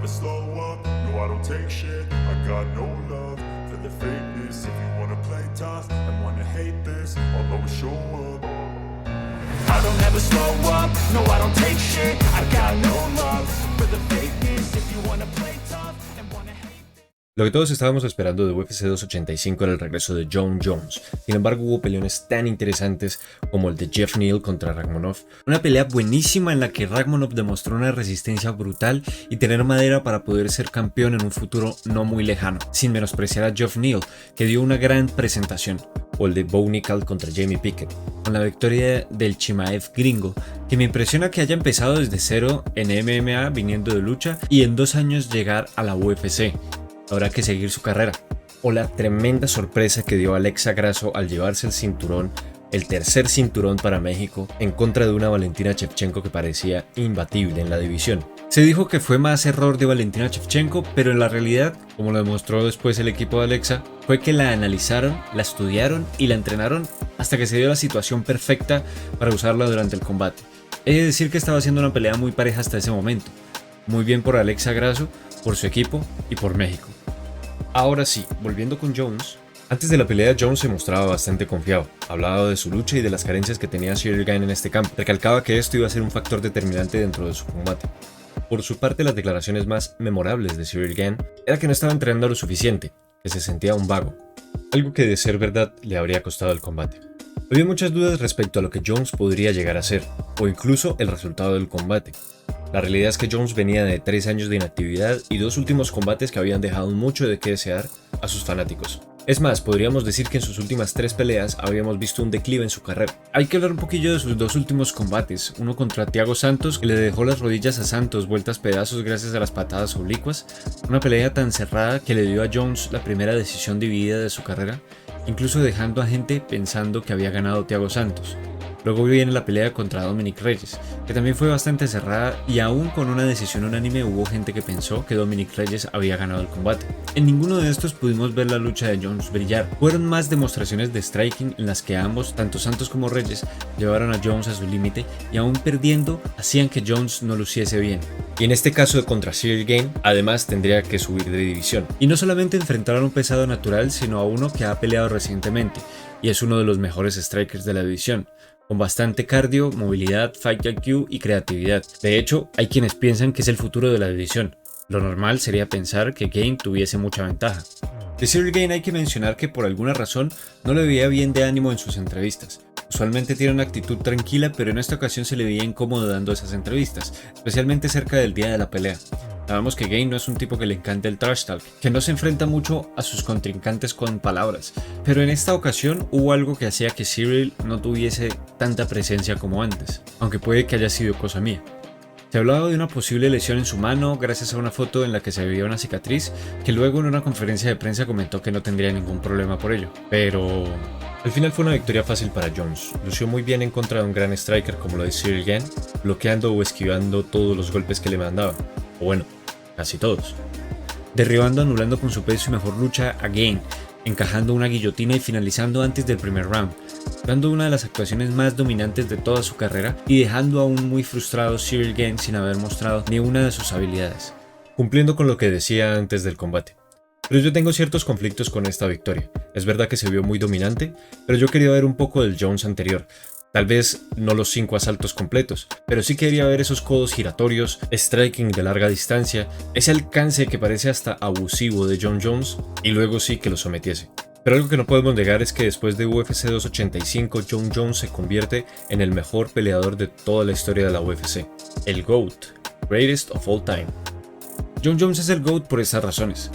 never slow up, no I don't take shit. I got no love for the fakeness. If you wanna play tough and wanna hate this, I'll always show up. I don't ever slow up, no I don't take shit. I got no love for the fakeness. If you wanna play tough and wanna hate this. Lo que todos estábamos esperando de UFC 285 era el regreso de Jon Jones. Sin embargo, hubo peleones tan interesantes como el de Jeff Neal contra Rakhmonov. Una pelea buenísima en la que Rakhmonov demostró una resistencia brutal y tener madera para poder ser campeón en un futuro no muy lejano, sin menospreciar a Jeff Neal, que dio una gran presentación. O el de Bo Nickal contra Jamie Pickett, con la victoria del Chimaev gringo, que me impresiona que haya empezado desde cero en MMA viniendo de lucha y en 2 años llegar a la UFC. Habrá que seguir su carrera. O la tremenda sorpresa que dio Alexa Grasso al llevarse el cinturón, el tercer cinturón para México, en contra de una Valentina Shevchenko que parecía imbatible en la división. Se dijo que fue más error de Valentina Shevchenko, pero en la realidad, como lo demostró después el equipo de Alexa, fue que la analizaron, la estudiaron y la entrenaron hasta que se dio la situación perfecta para usarla durante el combate. He de decir que estaba haciendo una pelea muy pareja hasta ese momento. Muy bien por Alexa Grasso, por su equipo y por México. Ahora sí, volviendo con Jones. Antes de la pelea, Jones se mostraba bastante confiado. Hablaba de su lucha y de las carencias que tenía Ciryl Gane en este campo. Recalcaba que esto iba a ser un factor determinante dentro de su combate. Por su parte, las declaraciones más memorables de Ciryl Gane era que no estaba entrenando lo suficiente, que se sentía un vago. Algo que de ser verdad le habría costado el combate. Había muchas dudas respecto a lo que Jones podría llegar a ser, o incluso el resultado del combate. La realidad es que Jones venía de 3 años de inactividad y 2 últimos combates que habían dejado mucho de qué desear a sus fanáticos. Es más, podríamos decir que en sus últimas 3 peleas habíamos visto un declive en su carrera. Hay que hablar un poquillo de sus 2 últimos combates, uno contra Thiago Santos, que le dejó las rodillas a Santos vueltas pedazos gracias a las patadas oblicuas, una pelea tan cerrada que le dio a Jones la primera decisión dividida de su carrera, incluso dejando a gente pensando que había ganado Thiago Santos. Luego viene la pelea contra Dominic Reyes, que también fue bastante cerrada y aún con una decisión unánime hubo gente que pensó que Dominic Reyes había ganado el combate. En ninguno de estos pudimos ver la lucha de Jones brillar. Fueron más demostraciones de striking en las que ambos, tanto Santos como Reyes, llevaron a Jones a su límite y aún perdiendo hacían que Jones no luciese bien. Y en este caso contra Ciryl Gane, además tendría que subir de división. Y no solamente enfrentar a un pesado natural, sino a uno que ha peleado recientemente y es uno de los mejores strikers de la división, con bastante cardio, movilidad, fight IQ y creatividad. De hecho, hay quienes piensan que es el futuro de la división. Lo normal sería pensar que Gane tuviese mucha ventaja. De Ciryl Gane hay que mencionar que por alguna razón no le veía bien de ánimo en sus entrevistas. Usualmente tiene una actitud tranquila, pero en esta ocasión se le veía incómodo dando esas entrevistas, especialmente cerca del día de la pelea. Sabemos que Gane no es un tipo que le encanta el trash talk, que no se enfrenta mucho a sus contrincantes con palabras, pero en esta ocasión hubo algo que hacía que Ciryl no tuviese tanta presencia como antes, aunque puede que haya sido cosa mía. Se hablaba de una posible lesión en su mano gracias a una foto en la que se veía una cicatriz, que luego en una conferencia de prensa comentó que no tendría ningún problema por ello, pero al final fue una victoria fácil para Jones. Lució muy bien en contra de un gran striker como lo de Ciryl Gane, bloqueando o esquivando todos los golpes que le mandaban, o bueno, casi todos. Derribando, anulando con su peso y mejor lucha a Gane, encajando una guillotina y finalizando antes del primer round, dando una de las actuaciones más dominantes de toda su carrera y dejando a un muy frustrado Ciryl Gane sin haber mostrado ni una de sus habilidades, cumpliendo con lo que decía antes del combate. Pero yo tengo ciertos conflictos con esta victoria. Es verdad que se vio muy dominante, pero yo quería ver un poco del Jones anterior. Tal vez no los 5 asaltos completos, pero sí quería ver esos codos giratorios, striking de larga distancia, ese alcance que parece hasta abusivo de Jon Jones, y luego sí que lo sometiese. Pero algo que no podemos negar es que después de UFC 285, Jon Jones se convierte en el mejor peleador de toda la historia de la UFC, el GOAT, Greatest of All Time. Jon Jones es el GOAT por estas razones.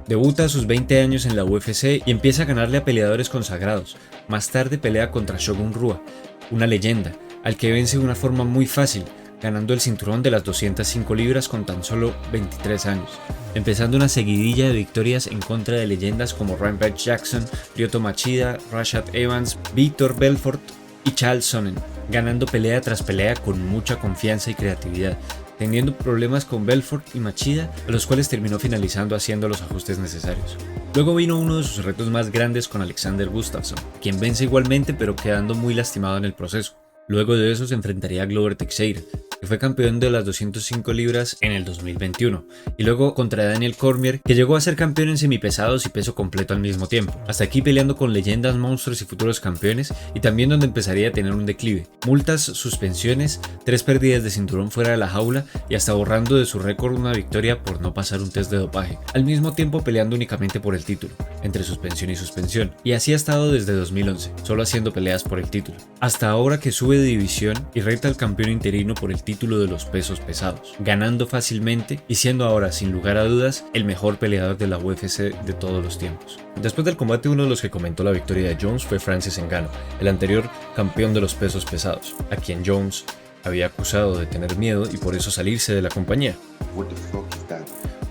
Debuta a sus 20 años en la UFC y empieza a ganarle a peleadores consagrados. Más tarde pelea contra Shogun Rua, una leyenda, al que vence de una forma muy fácil, ganando el cinturón de las 205 libras con tan solo 23 años, empezando una seguidilla de victorias en contra de leyendas como Rampage Jackson, Lyoto Machida, Rashad Evans, Vitor Belfort y Chael Sonnen, ganando pelea tras pelea con mucha confianza y creatividad, teniendo problemas con Belfort y Machida, a los cuales terminó finalizando haciendo los ajustes necesarios. Luego vino uno de sus retos más grandes con Alexander Gustafsson, quien vence igualmente pero quedando muy lastimado en el proceso. Luego de eso se enfrentaría a Glover Teixeira, que fue campeón de las 205 libras en el 2021, y luego contra Daniel Cormier, que llegó a ser campeón en semipesados y peso completo al mismo tiempo. Hasta aquí peleando con leyendas, monstruos y futuros campeones, y también donde empezaría a tener un declive. Multas, suspensiones, 3 pérdidas de cinturón fuera de la jaula y hasta borrando de su récord una victoria por no pasar un test de dopaje. Al mismo tiempo peleando únicamente por el título, entre suspensión y suspensión, y así ha estado desde 2011, solo haciendo peleas por el título. Hasta ahora que sube de división y reta al campeón interino por el título de los pesos pesados, ganando fácilmente y siendo ahora sin lugar a dudas el mejor peleador de la UFC de todos los tiempos. Después del combate, uno de los que comentó la victoria de Jones fue Francis Ngannou, el anterior campeón de los pesos pesados, a quien Jones había acusado de tener miedo y por eso salirse de la compañía.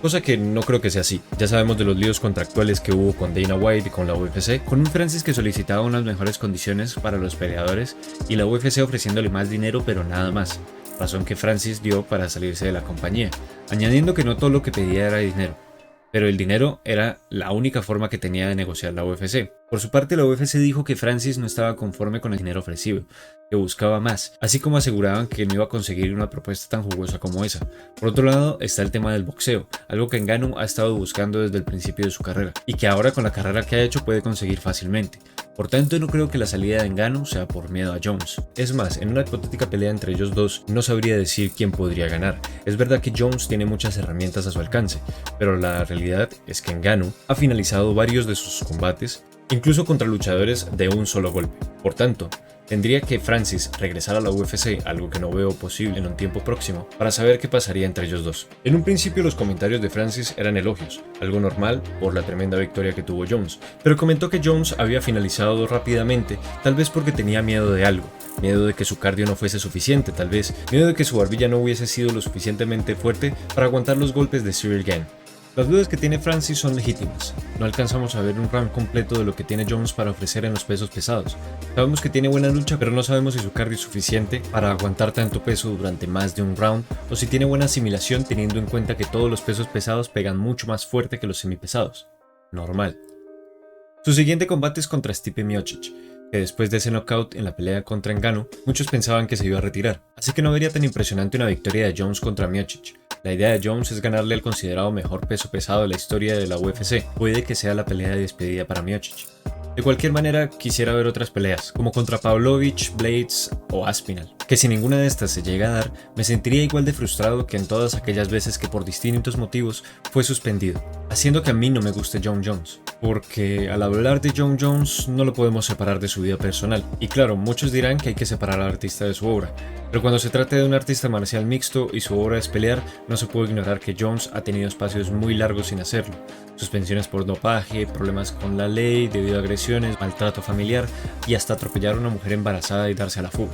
Cosa que no creo que sea así. Ya sabemos de los líos contractuales que hubo con Dana White y con la UFC, con un Francis que solicitaba unas mejores condiciones para los peleadores y la UFC ofreciéndole más dinero pero nada más, razón que Francis dio para salirse de la compañía, añadiendo que no todo lo que pedía era dinero, pero el dinero era la única forma que tenía de negociar la UFC. Por su parte, la UFC dijo que Francis no estaba conforme con el dinero ofrecido, que buscaba más, así como aseguraban que no iba a conseguir una propuesta tan jugosa como esa. Por otro lado, está el tema del boxeo, algo que Ngannou ha estado buscando desde el principio de su carrera, y que ahora con la carrera que ha hecho puede conseguir fácilmente. Por tanto, no creo que la salida de Ngannou sea por miedo a Jones. Es más, en una hipotética pelea entre ellos dos, no sabría decir quién podría ganar. Es verdad que Jones tiene muchas herramientas a su alcance, pero la realidad es que Ngannou ha finalizado varios de sus combates, incluso contra luchadores de un solo golpe. Por tanto, tendría que Francis regresar a la UFC, algo que no veo posible en un tiempo próximo, para saber qué pasaría entre ellos dos. En un principio los comentarios de Francis eran elogios, algo normal por la tremenda victoria que tuvo Jones, pero comentó que Jones había finalizado rápidamente, tal vez porque tenía miedo de algo, miedo de que su cardio no fuese suficiente tal vez, miedo de que su barbilla no hubiese sido lo suficientemente fuerte para aguantar los golpes de Ciryl Gane. Las dudas que tiene Francis son legítimas. No alcanzamos a ver un round completo de lo que tiene Jones para ofrecer en los pesos pesados. Sabemos que tiene buena lucha, pero no sabemos si su cardio es suficiente para aguantar tanto peso durante más de un round, o si tiene buena asimilación teniendo en cuenta que todos los pesos pesados pegan mucho más fuerte que los semipesados. Normal. Su siguiente combate es contra Stipe Miocic, que después de ese knockout en la pelea contra Ngannou, muchos pensaban que se iba a retirar, así que no vería tan impresionante una victoria de Jones contra Miocic. La idea de Jones es ganarle al considerado mejor peso pesado de la historia de la UFC, puede que sea la pelea de despedida para Miocic. De cualquier manera, quisiera ver otras peleas, como contra Pavlovich, Blades o Aspinall, que si ninguna de estas se llega a dar, me sentiría igual de frustrado que en todas aquellas veces que por distintos motivos fue suspendido, haciendo que a mí no me guste Jon Jones, porque al hablar de Jon Jones no lo podemos separar de su vida personal, y claro, muchos dirán que hay que separar al artista de su obra, pero cuando se trata de un artista marcial mixto y su obra es pelear, no se puede ignorar que Jones ha tenido espacios muy largos sin hacerlo, suspensiones por dopaje, problemas con la ley debido a agresiones, maltrato familiar y hasta atropellar a una mujer embarazada y darse a la fuga.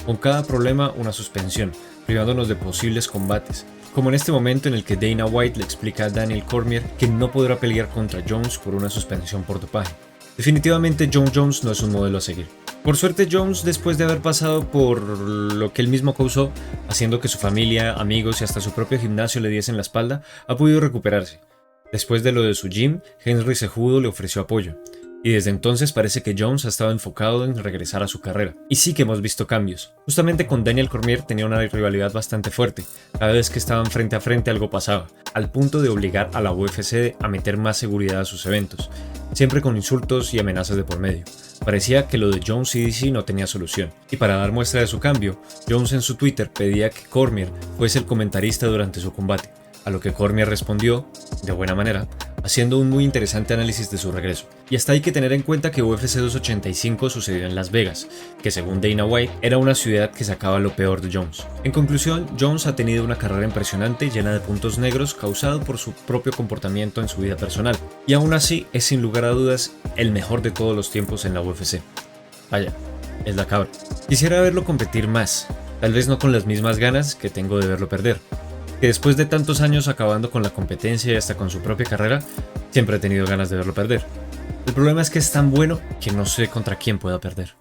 Con cada problema una suspensión, privándonos de posibles combates, como en este momento en el que Dana White le explica a Daniel Cormier que no podrá pelear contra Jones por una suspensión por dopaje. Definitivamente Jon Jones no es un modelo a seguir. Por suerte Jones, después de haber pasado por lo que él mismo causó, haciendo que su familia, amigos y hasta su propio gimnasio le diesen la espalda, ha podido recuperarse. Después de lo de su gym, Henry Cejudo le ofreció apoyo, y desde entonces parece que Jones ha estado enfocado en regresar a su carrera. Y sí que hemos visto cambios. Justamente con Daniel Cormier tenía una rivalidad bastante fuerte. Cada vez que estaban frente a frente algo pasaba, al punto de obligar a la UFC a meter más seguridad a sus eventos, siempre con insultos y amenazas de por medio. Parecía que lo de Jones y DC no tenía solución. Y para dar muestra de su cambio, Jones en su Twitter pedía que Cormier fuese el comentarista durante su combate, a lo que Cormier respondió, de buena manera, haciendo un muy interesante análisis de su regreso. Y hasta hay que tener en cuenta que UFC 285 sucedió en Las Vegas, que según Dana White era una ciudad que sacaba lo peor de Jones. En conclusión, Jones ha tenido una carrera impresionante llena de puntos negros causado por su propio comportamiento en su vida personal, y aún así es sin lugar a dudas el mejor de todos los tiempos en la UFC. Vaya, es la cabra. Quisiera verlo competir más, tal vez no con las mismas ganas que tengo de verlo perder, que después de tantos años acabando con la competencia y hasta con su propia carrera, siempre he tenido ganas de verlo perder. El problema es que es tan bueno que no sé contra quién pueda perder.